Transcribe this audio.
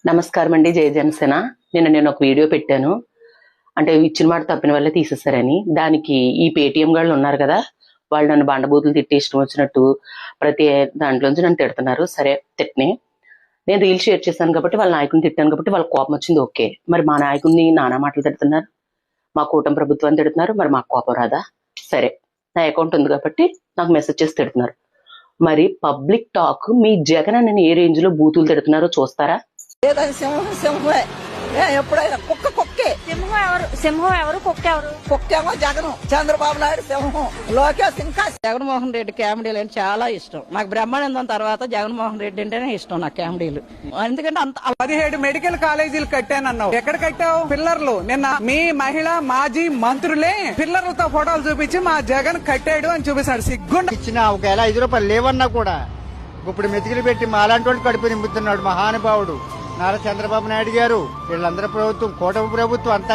నమస్కారం అండి. జయ జనసేన. నేను ఒక వీడియో పెట్టాను. అంటే ఇచ్చిన మాట తప్పిన వల్లే తీసేస్తారని. దానికి ఈ పేటిఎం గాళ్ళు ఉన్నారు కదా, వాళ్ళు నన్ను బండబూతులు తిట్టి ఇష్టం వచ్చినట్టు ప్రతి దాంట్లోంచి నన్ను తిడుతున్నారు. సరే తిట్టని, నేను రీల్ షేర్ చేశాను కాబట్టి వాళ్ళ నాయకుడిని తిట్టాను కాబట్టి వాళ్ళకి కోపం వచ్చింది. ఓకే, మరి మా నాయకుడిని నానా మాటలు తిడుతున్నారు, మా కూటమి ప్రభుత్వాన్ని తిడుతున్నారు, మరి మాకు కోపం రాదా? సరే, నా అకౌంట్ ఉంది కాబట్టి నాకు మెసేజ్ చేసి తిడుతున్నారు. మరి పబ్లిక్ టాక్ మీ జగన్ అన్నని ఏ రేంజ్ లో బూతులు తిడుతున్నారో చూస్తారా? లేదని సింహమే. ఎప్పుడైనా కుక్కే. సింహం ఎవరు కుక్క ఎవరు? కుక్కేమో జగన్, చంద్రబాబు నాయుడు సింహం, లోకేష్ ఇంకా. జగన్మోహన్ రెడ్డి కామెడీలు అంటే చాలా ఇష్టం నాకు. బ్రహ్మానందం తర్వాత జగన్మోహన్ రెడ్డి అంటేనే ఇష్టం నాకు కామెడీలు. ఎందుకంటే అంత 17 మెడికల్ కాలేజీలు కట్టానన్నావు, ఎక్కడ కట్టావు? పిల్లర్లు. నిన్న మీ మహిళా మాజీ మంత్రులే పిల్లర్లతో ఫోటోలు చూపించి మా జగన్ కట్టాడు అని చూపిస్తాడు. సిగ్గుండ ఇచ్చిన ఒకవేళ 5 రూపాయలు లేవన్నా కూడా ఇప్పుడు మెతికిలు పెట్టి మా అలాంటి వాళ్ళు కడుపు నింపుతున్నాడు మహానుభావుడు నారా చంద్రబాబు నాయుడు గారు. వీళ్ళందరూ ప్రభుత్వం, కూటమి ప్రభుత్వం అంతా